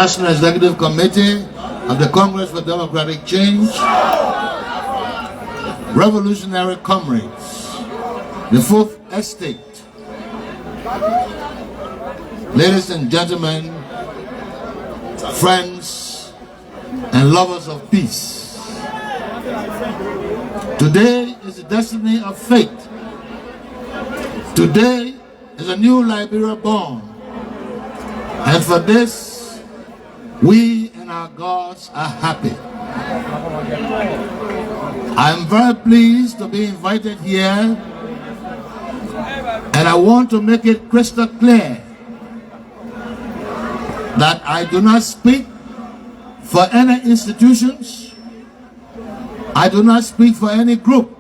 National Executive Committee of the Congress for Democratic Change, revolutionary comrades, the Fourth Estate, ladies and gentlemen, friends and lovers of peace. Today is the destiny of fate. Today is a new Liberia born, and for this we and our gods are happy. I am very pleased to be invited here, and I want to make it crystal clear that I do not speak for any institutions. I do not speak for any group.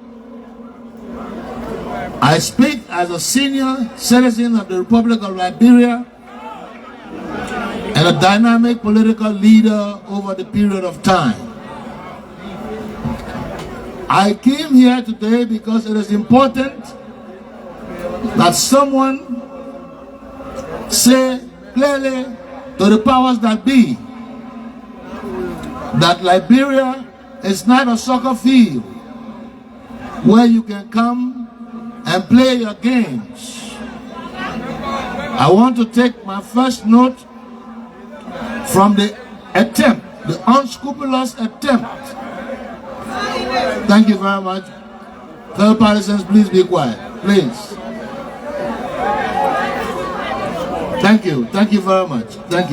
I speak as a senior citizen of the Republic of Liberia and a dynamic political leader over the period of time. I came here today because it is important that someone say clearly to the powers that be that Liberia is not a soccer field where you can come and play your games. I want to take my first note from the attempt, the unscrupulous attempt. Thank you very much. Fellow partisans, please be quiet, please. Thank you very much. Thank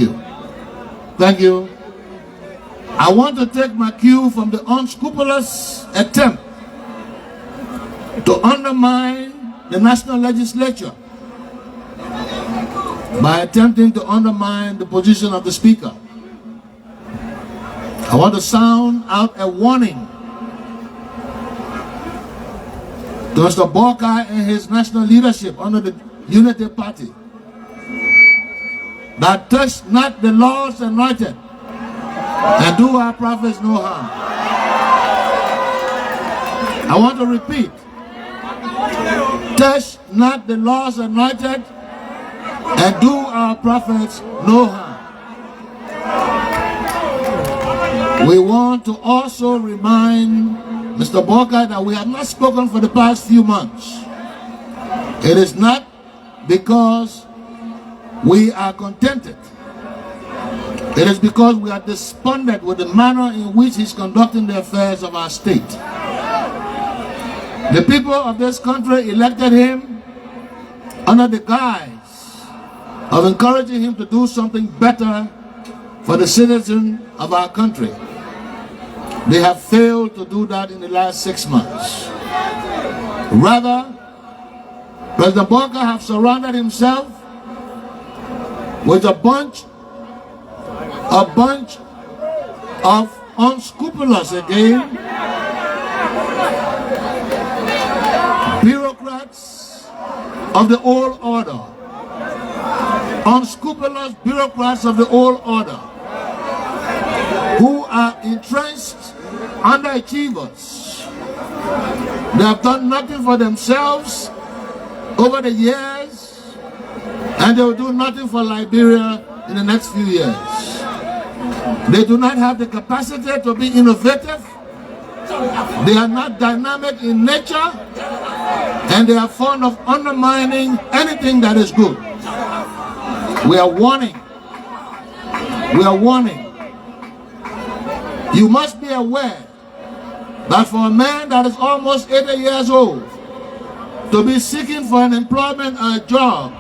you. I want to take my cue from the unscrupulous attempt to undermine the national legislature by attempting to undermine the position of the Speaker. I want to sound out a warning to Mr. Borkai and his national leadership under the Unity Party that touch not the Lord's anointed and do our prophets no harm. I want to repeat, touch not the Lord's anointed and do our prophets no harm. We want to also remind Mr. Borkai that we have not spoken for the past few months. It is not because we are contented. It is because we are despondent with the manner in which he's conducting the affairs of our state. The people of this country elected him under the guise of encouraging him to do something better for the citizens of our country. They have failed to do that in the last 6 months. Rather, President Borkai has surrounded himself with a bunch of unscrupulous, again, bureaucrats of the old order. Unscrupulous bureaucrats of the old order who are entrenched underachievers. They have done nothing for themselves over the years, and they will do nothing for Liberia in the next few years. They do not have the capacity to be innovative. They are not dynamic in nature, and they are fond of undermining anything that is good. We are warning. You must be aware that for a man that is almost 80 years old to be seeking for an employment or a job,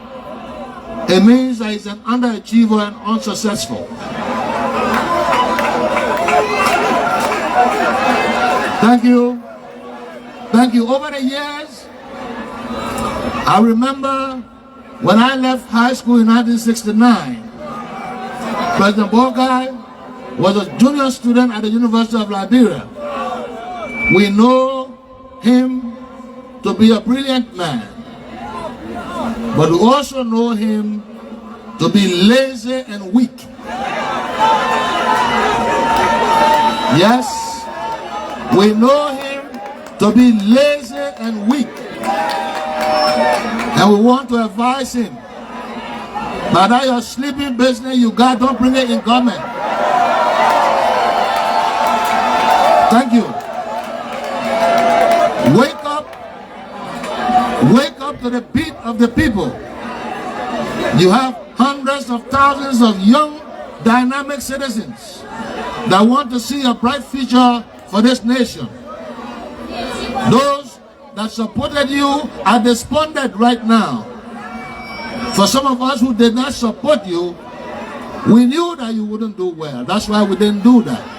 it means that he's an underachiever and unsuccessful. Thank you. Over the years, I remember when I left high school in 1969, President Borkai was a junior student at the University of Liberia. We know him to be a brilliant man, but we also know him to be lazy and weak. Yes, we know him to be lazy and weak. And we want to advise him But that your sleeping business you got, don't bring it in government. Thank you. Wake up. Wake up to the beat of the people. You have hundreds of thousands of young, dynamic citizens that want to see a bright future for this nation. Those that supported you are despondent right now. For some of us who did not support you, we knew that you wouldn't do well. That's why we didn't do that.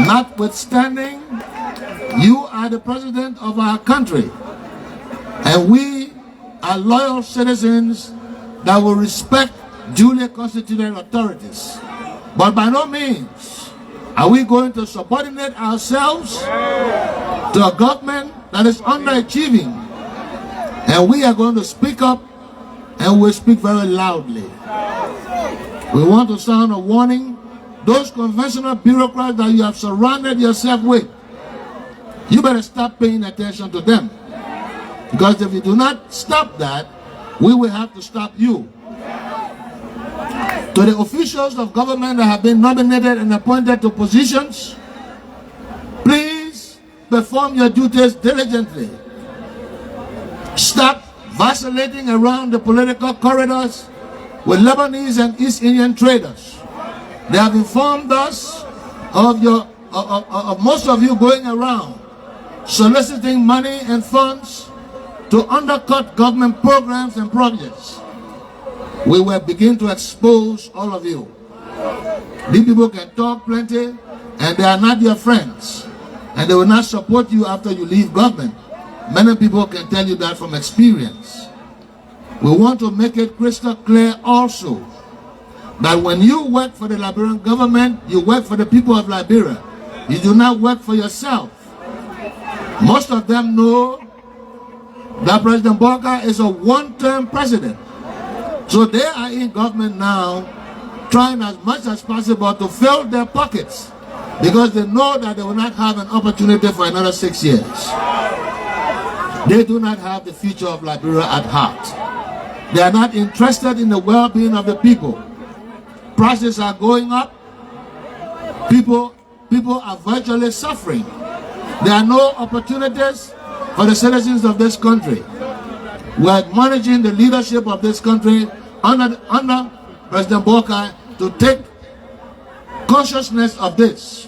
Notwithstanding, you are the president of our country, and we are loyal citizens that will respect duly constituted authorities. But by no means are we going to subordinate ourselves to a government that is underachieving. And we are going to speak up, and we'll speak very loudly. We want to sound a warning. Those conventional bureaucrats that you have surrounded yourself with, you better stop paying attention to them. Because if you do not stop that, we will have to stop you. To the officials of government that have been nominated and appointed to positions, please perform your duties diligently. Stop vacillating around the political corridors with Lebanese and East Indian traders. They have informed us of most of you going around soliciting money and funds to undercut government programs and projects. We will begin to expose all of you. These people can talk plenty, and they are not your friends, and they will not support you after you leave government. Many people can tell you that from experience. We want to make it crystal clear also that when you work for the Liberian government, you work for the people of Liberia. You do not work for yourself. Most of them know that President Boka is a one-term president. So they are in government now trying as much as possible to fill their pockets because they know that they will not have an opportunity for another 6 years. They do not have the future of Liberia at heart. They are not interested in the well-being of the people. Prices are going up. People are virtually suffering. There are no opportunities for the citizens of this country. We are managing the leadership of this country under President Boka to take consciousness of this.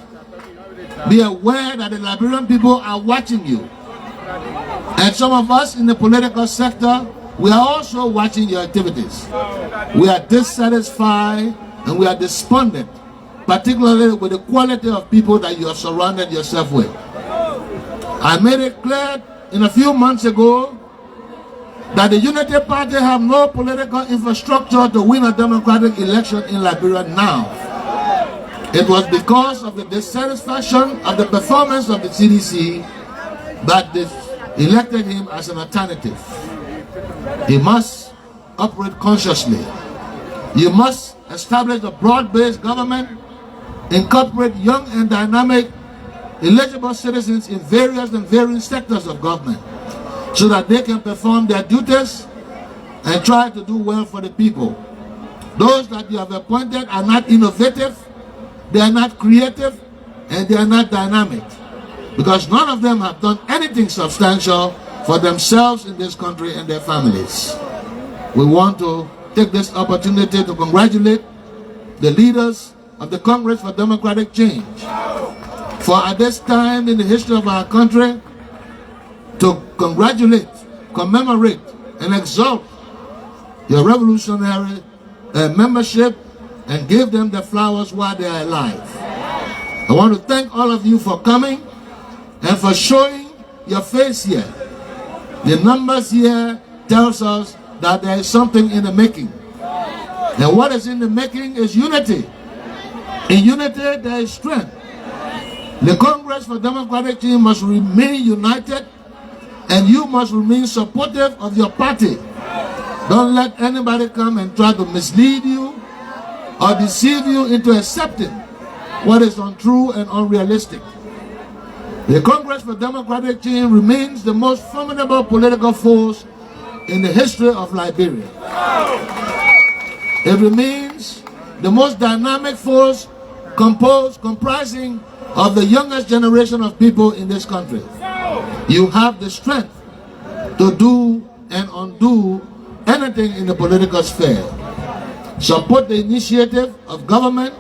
Be aware that the Liberian people are watching you. And some of us in the political sector, we are also watching your activities. We are dissatisfied and we are despondent, particularly with the quality of people that you have surrounded yourself with. I made it clear a few months ago that the Unity Party have no political infrastructure to win a democratic election in Liberia now. It was because of the dissatisfaction of the performance of the CDC that they elected him as an alternative. He must operate consciously. You must establish a broad-based government, incorporate young and dynamic, eligible citizens in various and varying sectors of government so that they can perform their duties and try to do well for the people. Those that you have appointed are not innovative, they are not creative, and they are not dynamic, because none of them have done anything substantial for themselves in this country and their families. We want to take this opportunity to congratulate the leaders of the Congress for Democratic Change for at this time in the history of our country to congratulate, commemorate, and exalt your revolutionary membership and give them the flowers while they are alive. I want to thank all of you for coming and for showing your face here. The numbers here tells us that there is something in the making. And what is in the making is unity. In unity there is strength. The Congress for Democratic Change must remain united, and you must remain supportive of your party. Don't let anybody come and try to mislead you or deceive you into accepting what is untrue and unrealistic. The Congress for Democratic Change remains the most formidable political force in the history of Liberia. It remains the most dynamic force comprising of the youngest generation of people in this country. You have the strength to do and undo anything in the political sphere. Support the initiative of government,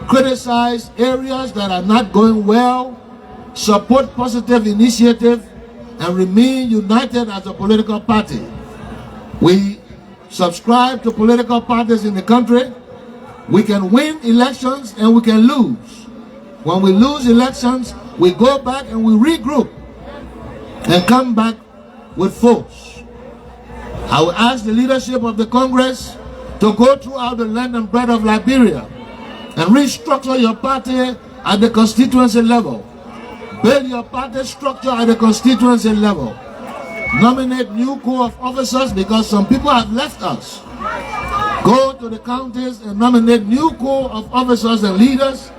criticize areas that are not going well, support positive initiative, and remain united as a political party. We subscribe to political parties in the country. We can win elections and we can lose. When we lose elections, we go back and we regroup and come back with force. I will ask the leadership of the Congress to go throughout the land and breadth of Liberia and restructure your party at the constituency level. Build your party structure at the constituency level. Nominate new corps of officers because some people have left us. Go to the counties and nominate new corps of officers and leaders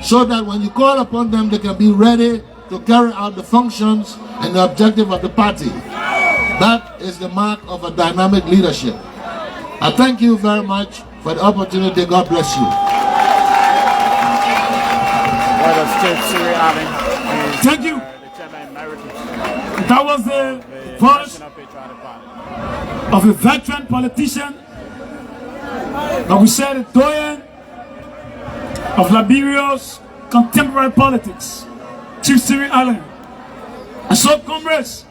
so that when you call upon them, they can be ready to carry out the functions and the objective of the party. That is the mark of a dynamic leadership. I thank you very much for the opportunity. God bless you. Word of State Cyril Allen. Thank you. The chairman emeritus. That was the voice of a veteran politician, but we said a doyen of Liberia's contemporary politics, Chief Cyril Allen. And so, comrades,